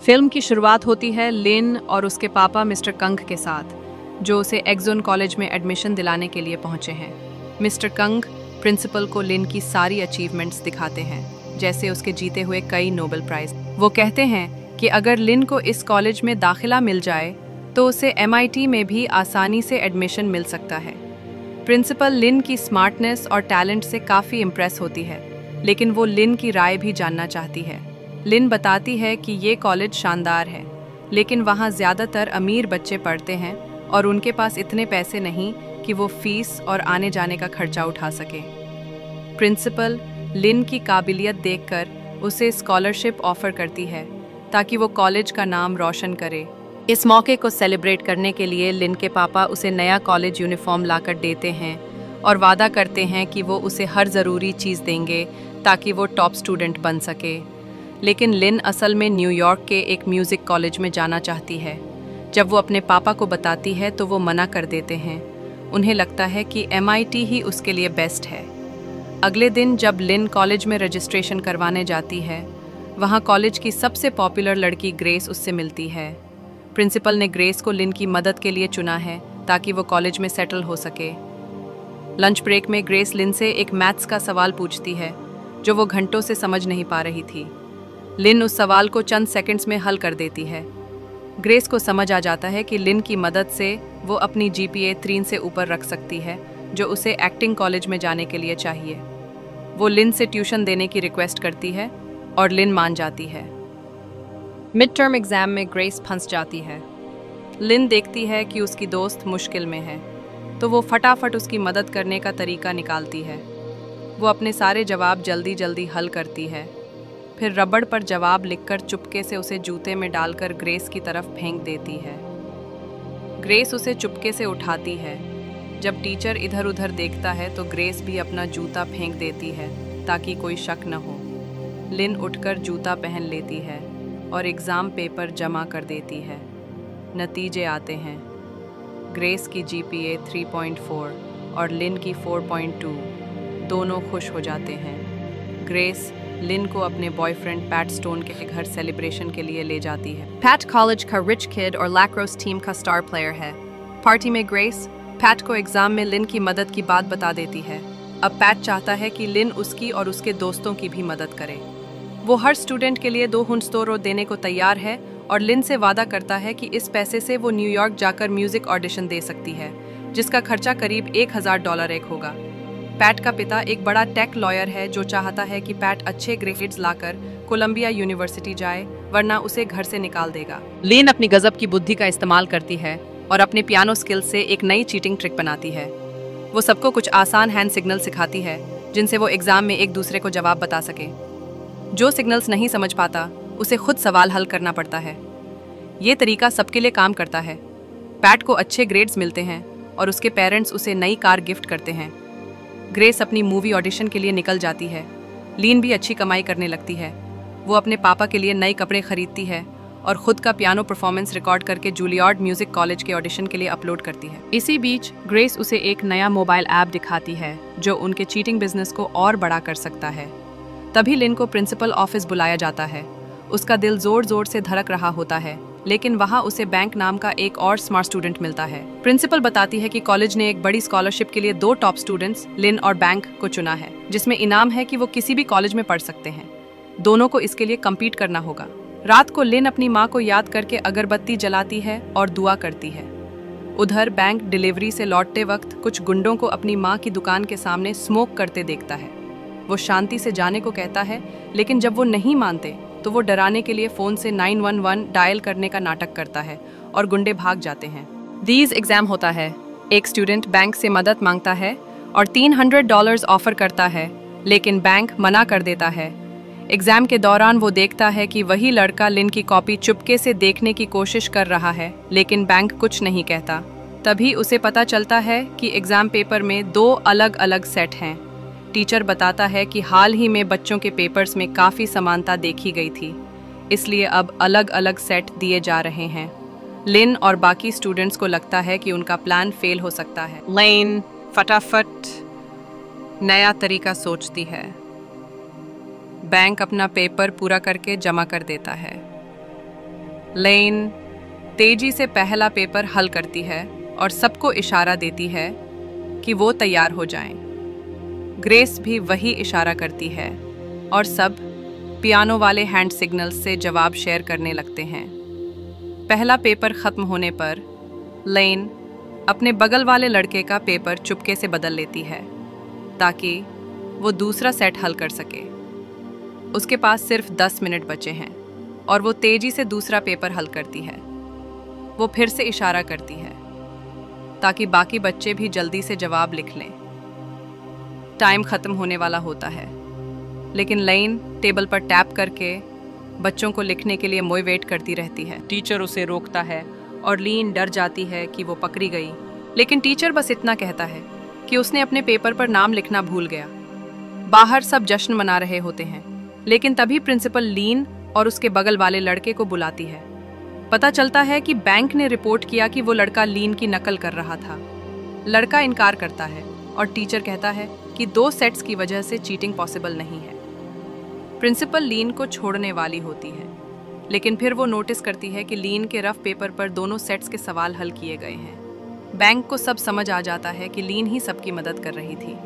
Film की शुरुआत होती है लिन और उसके पापा मिस्टर कंग के साथ, जो उसे एग्जोन कॉलेज में एडमिशन दिलाने के लिए पहुंचे हैं। मिस्टर कंग प्रिंसिपल को लिन की सारी अचीवमेंट्स दिखाते हैं, जैसे उसके जीते हुए कई नोबेल प्राइज। वो कहते हैं कि अगर लिन को इस कॉलेज में दाखिला मिल जाए तो उसे MIT में भी आसानी से एडमिशन मिल सकता है। प्रिंसिपल लिन की स्मार्टनेस और टैलेंट से काफ़ी इम्प्रेस होती है, लेकिन वो लिन की राय भी जानना चाहती है। लिन बताती है कि ये कॉलेज शानदार है, लेकिन वहाँ ज़्यादातर अमीर बच्चे पढ़ते हैं और उनके पास इतने पैसे नहीं कि वो फीस और आने जाने का खर्चा उठा सके। प्रिंसिपल लिन की काबिलियत देखकर उसे स्कॉलरशिप ऑफर करती है ताकि वो कॉलेज का नाम रोशन करे। इस मौके को सेलिब्रेट करने के लिए लिन के पापा उसे नया कॉलेज यूनिफॉर्म लाकर देते हैं और वादा करते हैं कि वो उसे हर ज़रूरी चीज़ देंगे ताकि वो टॉप स्टूडेंट बन सके। लेकिन लिन असल में न्यूयॉर्क के एक म्यूज़िक कॉलेज में जाना चाहती है। जब वो अपने पापा को बताती है तो वो मना कर देते हैं। उन्हें लगता है कि MIT ही उसके लिए बेस्ट है। अगले दिन जब लिन कॉलेज में रजिस्ट्रेशन करवाने जाती है, वहाँ कॉलेज की सबसे पॉपुलर लड़की ग्रेस उससे मिलती है। प्रिंसिपल ने ग्रेस को लिन की मदद के लिए चुना है ताकि वो कॉलेज में सेटल हो सके। लंच ब्रेक में ग्रेस लिन से एक मैथ्स का सवाल पूछती है जो वो घंटों से समझ नहीं पा रही थी। लिन उस सवाल को चंद सेकंड्स में हल कर देती है। ग्रेस को समझ आ जाता है कि लिन की मदद से वो अपनी GPA 3 से ऊपर रख सकती है, जो उसे एक्टिंग कॉलेज में जाने के लिए चाहिए। वो लिन से ट्यूशन देने की रिक्वेस्ट करती है और लिन मान जाती है। मिड टर्म एग्जाम में ग्रेस फंस जाती है। लिन देखती है कि उसकी दोस्त मुश्किल में है, तो वो फटाफट उसकी मदद करने का तरीका निकालती है। वो अपने सारे जवाब जल्दी जल्दी हल करती है, फिर रबड़ पर जवाब लिखकर चुपके से उसे जूते में डालकर ग्रेस की तरफ फेंक देती है। ग्रेस उसे चुपके से उठाती है। जब टीचर इधर उधर देखता है तो ग्रेस भी अपना जूता फेंक देती है ताकि कोई शक न हो। लिन उठकर जूता पहन लेती है और एग्ज़ाम पेपर जमा कर देती है। नतीजे आते हैं। ग्रेस की GPA 3.4 और लिन की 4.2। दोनों खुश हो जाते हैं। ग्रेस लिन को अपने बॉयफ्रेंड पैट स्टोन के घर सेलिब्रेशन के लिए ले जाती है। पैट कॉलेज का रिच किड और लैक्रोस टीम का स्टार प्लेयर है। पार्टी में ग्रेस पैट को एग्जाम में लिन की मदद की बात बता देती है। अब पैट चाहता है कि लिन उसकी और उसके दोस्तों की भी मदद करे। वो हर स्टूडेंट के लिए $200 देने को तैयार है और लिन से वादा करता है कि इस पैसे से वो न्यूयॉर्क जाकर म्यूजिक ऑडिशन दे सकती है, जिसका खर्चा करीब $1000 एक होगा। पैट का पिता एक बड़ा टेक लॉयर है जो चाहता है कि पैट अच्छे ग्रेड्स लाकर कोलंबिया यूनिवर्सिटी जाए, वरना उसे घर से निकाल देगा। लिन अपनी गजब की बुद्धि का इस्तेमाल करती है और अपने पियानो स्किल से एक नई चीटिंग ट्रिक बनाती है। वो सबको कुछ आसान हैंड सिग्नल सिखाती है जिनसे वो एग्जाम में एक दूसरे को जवाब बता सके। जो सिग्नल्स नहीं समझ पाता उसे खुद सवाल हल करना पड़ता है। ये तरीका सबके लिए काम करता है। पैट को अच्छे ग्रेड्स मिलते हैं और उसके पेरेंट्स उसे नई कार गिफ्ट करते हैं। ग्रेस अपनी मूवी ऑडिशन के लिए निकल जाती है। लीन भी अच्छी कमाई करने लगती है। वो अपने पापा के लिए नए कपड़े खरीदती है और खुद का पियानो परफॉर्मेंस रिकॉर्ड करके जूलियार्ड म्यूजिक कॉलेज के ऑडिशन के लिए अपलोड करती है। इसी बीच ग्रेस उसे एक नया मोबाइल ऐप दिखाती है जो उनके चीटिंग बिजनेस को और बड़ा कर सकता है। तभी लिन को प्रिंसिपल ऑफिस बुलाया जाता है। उसका दिल जोर जोर से धड़क रहा होता है, लेकिन वहाँ उसे बैंक नाम का एक और स्मार्ट स्टूडेंट मिलता है। प्रिंसिपल बताती है कि कॉलेज ने एक बड़ी स्कॉलरशिप के लिए 2 टॉप स्टूडेंट्स लिन और बैंक को चुना है, जिसमें इनाम है कि वो किसी भी कॉलेज में पढ़ सकते हैं। दोनों को इसके लिए कम्पीट करना होगा। रात को लिन अपनी माँ को याद करके अगरबत्ती जलाती है और दुआ करती है। उधर बैंक डिलीवरी से लौटते वक्त कुछ गुंडों को अपनी माँ की दुकान के सामने स्मोक करते देखता है। वो शांति से जाने को कहता है, लेकिन जब वो नहीं मानते तो वो डराने के लिए फ़ोन से 911 डायल करने का नाटक करता है और गुंडे भाग जाते हैं। दीज एग्ज़ाम होता है। एक स्टूडेंट बैंक से मदद मांगता है और $300 ऑफर करता है, लेकिन बैंक मना कर देता है। एग्ज़ाम के दौरान वो देखता है कि वही लड़का लिन की कॉपी चुपके से देखने की कोशिश कर रहा है, लेकिन बैंक कुछ नहीं कहता। तभी उसे पता चलता है कि एग्ज़ाम पेपर में 2 अलग अलग सेट हैं। टीचर बताता है कि हाल ही में बच्चों के पेपर्स में काफ़ी समानता देखी गई थी, इसलिए अब अलग अलग सेट दिए जा रहे हैं। लिन और बाकी स्टूडेंट्स को लगता है कि उनका प्लान फेल हो सकता है। लेन फटाफट नया तरीका सोचती है। बैंक अपना पेपर पूरा करके जमा कर देता है। लेन तेजी से पहला पेपर हल करती है और सबको इशारा देती है कि वो तैयार हो जाएं। ग्रेस भी वही इशारा करती है और सब पियानो वाले हैंड सिग्नल्स से जवाब शेयर करने लगते हैं। पहला पेपर खत्म होने पर लेन अपने बगल वाले लड़के का पेपर चुपके से बदल लेती है ताकि वो दूसरा सेट हल कर सके। उसके पास सिर्फ 10 मिनट बचे हैं और वो तेजी से दूसरा पेपर हल करती है। वो फिर से इशारा करती है ताकि बाकी बच्चे भी जल्दी से जवाब लिख लें। टाइम खत्म होने वाला होता है, लेकिन लेन टेबल पर टैप करके बच्चों को लिखने के लिए मोटिवेट करती रहती है। टीचर उसे रोकता है और लीन डर जाती है कि वो पकड़ी गई, लेकिन टीचर बस इतना कहता है कि उसने अपने पेपर पर नाम लिखना भूल गया। बाहर सब जश्न मना रहे होते हैं, लेकिन तभी प्रिंसिपल लीन और उसके बगल वाले लड़के को बुलाती है। पता चलता है कि बैंक ने रिपोर्ट किया कि वो लड़का लीन की नकल कर रहा था। लड़का इनकार करता है और टीचर कहता है कि 2 सेट्स की वजह से चीटिंग पॉसिबल नहीं है। प्रिंसिपल लीन को छोड़ने वाली होती है, लेकिन फिर वो नोटिस करती है कि लीन के रफ पेपर पर दोनों सेट्स के सवाल हल किए गए हैं। बैंक को सब समझ आ जाता है कि लीन ही सबकी मदद कर रही थी।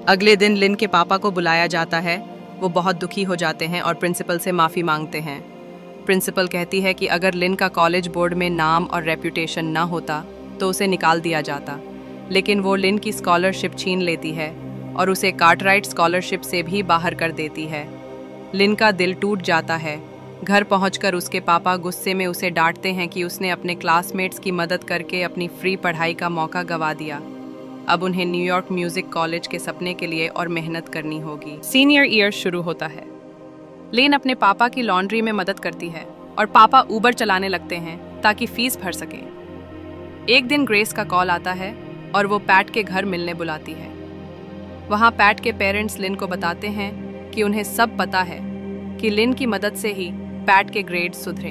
अगले दिन लिन के पापा को बुलाया जाता है। वो बहुत दुखी हो जाते हैं और प्रिंसिपल से माफ़ी मांगते हैं। प्रिंसिपल कहती है कि अगर लिन का कॉलेज बोर्ड में नाम और रेप्यूटेशन ना होता तो उसे निकाल दिया जाता, लेकिन वो लिन की स्कॉलरशिप छीन लेती है और उसे कार्टराइट स्कॉलरशिप से भी बाहर कर देती है। लिन का दिल टूट जाता है। घर पहुंचकर उसके पापा गुस्से में उसे डांटते हैं कि उसने अपने क्लासमेट्स की मदद करके अपनी फ्री पढ़ाई का मौका गंवा दिया। अब उन्हें न्यूयॉर्क म्यूजिक कॉलेज के सपने के लिए और मेहनत करनी होगी। सीनियर ईयर शुरू होता है। लेन अपने पापा की लॉन्ड्री में मदद करती है और पापा ऊबर चलाने लगते हैं ताकि फीस भर सकें। एक दिन ग्रेस का कॉल आता है और वो पैट के घर मिलने बुलाती है। वहाँ पैट के पेरेंट्स लिन को बताते हैं कि उन्हें सब पता है कि लिन की मदद से ही पैट के ग्रेड सुधरे।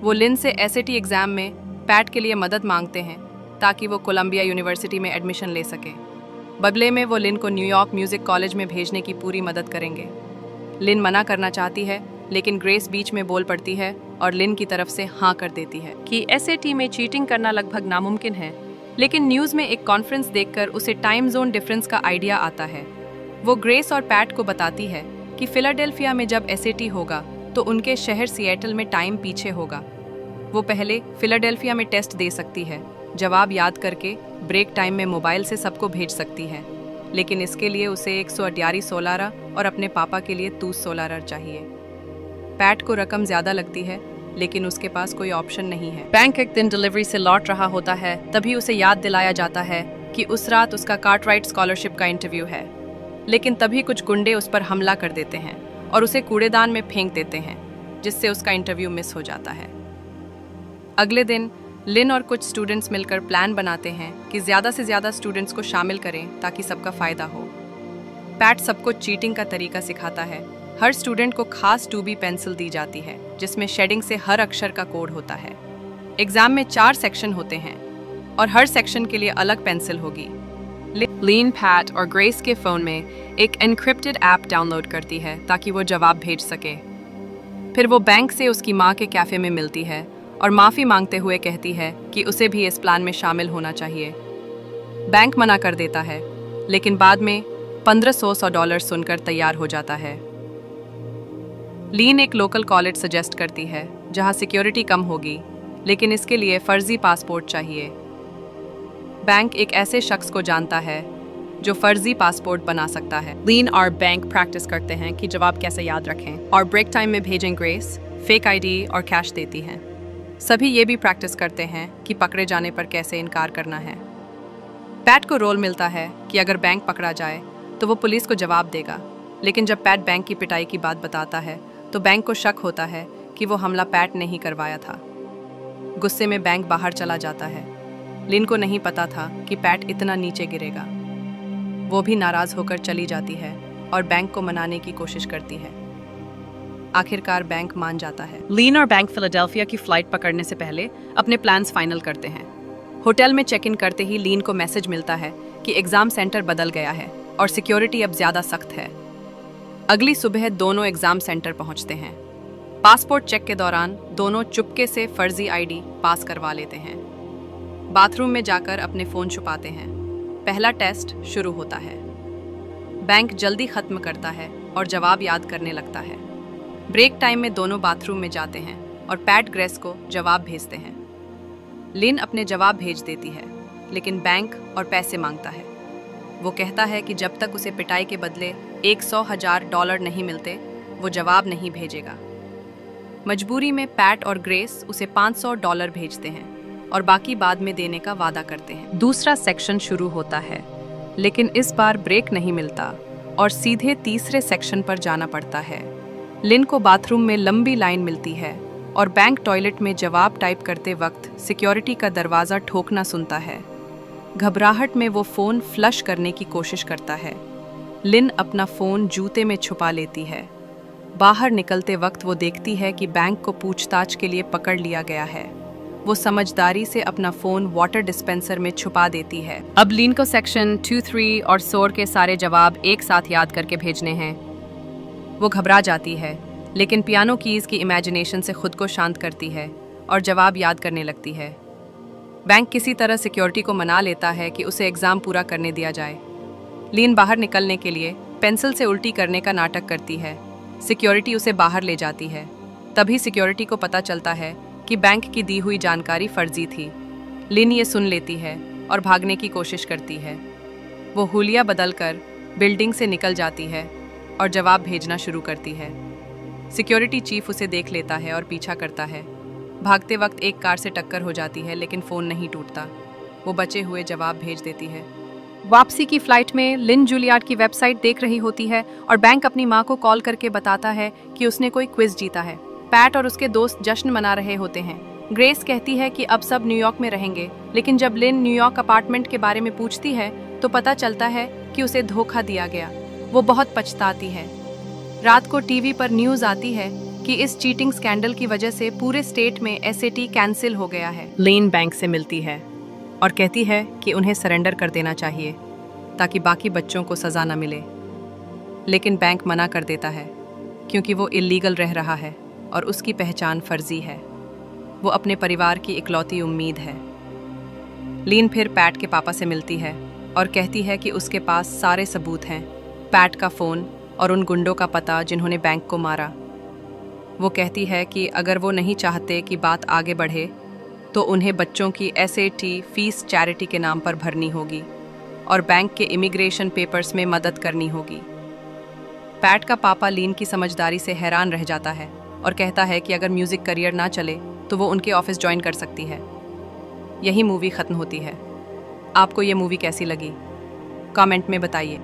वो लिन से एसएटी एग्जाम में पैट के लिए मदद मांगते हैं ताकि वो कोलंबिया यूनिवर्सिटी में एडमिशन ले सके। बदले में वो लिन को न्यूयॉर्क म्यूजिक कॉलेज में भेजने की पूरी मदद करेंगे। लिन मना करना चाहती है, लेकिन ग्रेस बीच में बोल पड़ती है और लिन की तरफ से हाँ कर देती है कि एसएटी में चीटिंग करना लगभग नामुमकिन है। लेकिन न्यूज़ में एक कॉन्फ्रेंस देखकर उसे टाइम जोन डिफरेंस का आइडिया आता है। वो ग्रेस और पैट को बताती है कि फिलाडेल्फिया में जब एसएटी होगा तो उनके शहर सिएटल में टाइम पीछे होगा। वो पहले फिलाडेल्फिया में टेस्ट दे सकती है, जवाब याद करके ब्रेक टाइम में मोबाइल से सबको भेज सकती है, लेकिन इसके लिए उसे 188 $16 और अपने पापा के लिए $200 चाहिए। पैट को रकम ज़्यादा लगती है, लेकिन उसके पास कोई ऑप्शन नहीं है। बैंक एक दिन डिलीवरी से लौट रहा होता है, तभी उसे याद दिलाया जाता है कि उस रात उसका कार्टराइट स्कॉलरशिप का इंटरव्यू है। लेकिन तभी कुछ गुंडे उस पर हमला कर देते हैं और उसे कूड़ेदान में फेंक देते हैं, जिससे उसका इंटरव्यू मिस हो जाता है। अगले दिन लिन और कुछ स्टूडेंट्स मिलकर प्लान बनाते हैं कि ज़्यादा से ज़्यादा स्टूडेंट्स को शामिल करें ताकि सबका फ़ायदा हो। पैट सबको चीटिंग का तरीका सिखाता है। हर स्टूडेंट को खास 2B पेंसिल दी जाती है, जिसमें शेडिंग से हर अक्षर का कोड होता है। एग्ज़ाम में 4 सेक्शन होते हैं और हर सेक्शन के लिए अलग पेंसिल होगी। लीन पैट और ग्रेस के फ़ोन में एक एनक्रिप्टेड ऐप डाउनलोड करती है ताकि वो जवाब भेज सके। फिर वो बैंक से उसकी माँ के कैफ़े में मिलती है और माफ़ी मांगते हुए कहती है कि उसे भी इस प्लान में शामिल होना चाहिए। बैंक मना कर देता है, लेकिन बाद में $1500 सुनकर तैयार हो जाता है। लीन एक लोकल कॉलेज सजेस्ट करती है जहां सिक्योरिटी कम होगी, लेकिन इसके लिए फर्जी पासपोर्ट चाहिए। बैंक एक ऐसे शख्स को जानता है जो फर्जी पासपोर्ट बना सकता है। लीन और बैंक प्रैक्टिस करते हैं कि जवाब कैसे याद रखें और ब्रेक टाइम में भेजें ग्रेस फेक आईडी और कैश देती हैं। सभी ये भी प्रैक्टिस करते हैं कि पकड़े जाने पर कैसे इनकार करना है। पैट को रोल मिलता है कि अगर बैंक पकड़ा जाए तो वो पुलिस को जवाब देगा, लेकिन जब पैट बैंक की पिटाई की बात बताता है तो बैंक को शक होता है कि वो हमला पैट ने ही करवाया था। गुस्से में बैंक बाहर चला जाता है। लिन को नहीं पता था कि पैट इतना नीचे गिरेगा। वो भी नाराज़ होकर चली जाती है और बैंक को मनाने की कोशिश करती है। आखिरकार बैंक मान जाता है। लीन और बैंक फिलाडेल्फिया की फ्लाइट पकड़ने से पहले अपने प्लान्स फाइनल करते हैं। होटल में चेक इन करते ही लीन को मैसेज मिलता है कि एग्ज़ाम सेंटर बदल गया है और सिक्योरिटी अब ज़्यादा सख्त है। अगली सुबह दोनों एग्ज़ाम सेंटर पहुंचते हैं। पासपोर्ट चेक के दौरान दोनों चुपके से फर्जी आईडी पास करवा लेते हैं। बाथरूम में जाकर अपने फ़ोन छुपाते हैं। पहला टेस्ट शुरू होता है। बैंक जल्दी ख़त्म करता है और जवाब याद करने लगता है। ब्रेक टाइम में दोनों बाथरूम में जाते हैं और पैट ग्रेस को जवाब भेजते हैं। लिन अपने जवाब भेज देती है, लेकिन बैंक और पैसे मांगता है। वो कहता है कि जब तक उसे पिटाई के बदले $100,000 नहीं मिलते, वो जवाब नहीं भेजेगा। मजबूरी में पैट और ग्रेस उसे $500 भेजते हैं और बाकी बाद में देने का वादा करते हैं। दूसरा सेक्शन शुरू होता है, लेकिन इस बार ब्रेक नहीं मिलता और सीधे तीसरे सेक्शन पर जाना पड़ता है। लिन को बाथरूम में लंबी लाइन मिलती है और बैंक टॉयलेट में जवाब टाइप करते वक्त सिक्योरिटी का दरवाज़ा ठोकना सुनता है। घबराहट में वो फ़ोन फ्लश करने की कोशिश करता है। लिन अपना फ़ोन जूते में छुपा लेती है। बाहर निकलते वक्त वो देखती है कि बैंक को पूछताछ के लिए पकड़ लिया गया है। वो समझदारी से अपना फ़ोन वाटर डिस्पेंसर में छुपा देती है। अब लिन को सेक्शन 2, 3 और 4 के सारे जवाब एक साथ याद करके भेजने हैं। वो घबरा जाती है, लेकिन पियानो कीज़ की इमेजिनेशन से खुद को शांत करती है और जवाब याद करने लगती है। बैंक किसी तरह सिक्योरिटी को मना लेता है कि उसे एग्ज़ाम पूरा करने दिया जाए। लिन बाहर निकलने के लिए पेंसिल से उल्टी करने का नाटक करती है। सिक्योरिटी उसे बाहर ले जाती है। तभी सिक्योरिटी को पता चलता है कि बैंक की दी हुई जानकारी फर्जी थी। लिन ये सुन लेती है और भागने की कोशिश करती है। वो हुलिया बदलकर बिल्डिंग से निकल जाती है और जवाब भेजना शुरू करती है। सिक्योरिटी चीफ उसे देख लेता है और पीछा करता है। भागते वक्त एक कार से टक्कर हो जाती है, लेकिन फ़ोन नहीं टूटता। वो बचे हुए जवाब भेज देती है। वापसी की फ़्लाइट में लिन जूलियार्ड की वेबसाइट देख रही होती है और बैंक अपनी माँ को कॉल करके बताता है कि उसने कोई क्विज़ जीता है। पैट और उसके दोस्त जश्न मना रहे होते हैं। ग्रेस कहती है कि अब सब न्यूयॉर्क में रहेंगे, लेकिन जब लिन न्यूयॉर्क अपार्टमेंट के बारे में पूछती है तो पता चलता है कि उसे धोखा दिया गया। वो बहुत पछताती है। रात को टीवी पर न्यूज़ आती है कि इस चीटिंग स्कैंडल की वजह से पूरे स्टेट में SAT कैंसिल हो गया है। लिन बैंक से मिलती है और कहती है कि उन्हें सरेंडर कर देना चाहिए ताकि बाकी बच्चों को सज़ा न मिले, लेकिन बैंक मना कर देता है क्योंकि वो इल्लीगल रह रहा है और उसकी पहचान फर्जी है। वो अपने परिवार की इकलौती उम्मीद है। लिन फिर पैट के पापा से मिलती है और कहती है कि उसके पास सारे सबूत हैं, पैट का फ़ोन और उन गुंडों का पता जिन्होंने बैंक को मारा। वो कहती है कि अगर वो नहीं चाहते कि बात आगे बढ़े तो उन्हें बच्चों की SAT फीस चैरिटी के नाम पर भरनी होगी और बैंक के इमिग्रेशन पेपर्स में मदद करनी होगी। पैट का पापा लिन की समझदारी से हैरान रह जाता है और कहता है कि अगर म्यूज़िक करियर ना चले तो वो उनके ऑफिस ज्वाइन कर सकती है। यही मूवी ख़त्म होती है। आपको ये मूवी कैसी लगी? कमेंट में बताइए।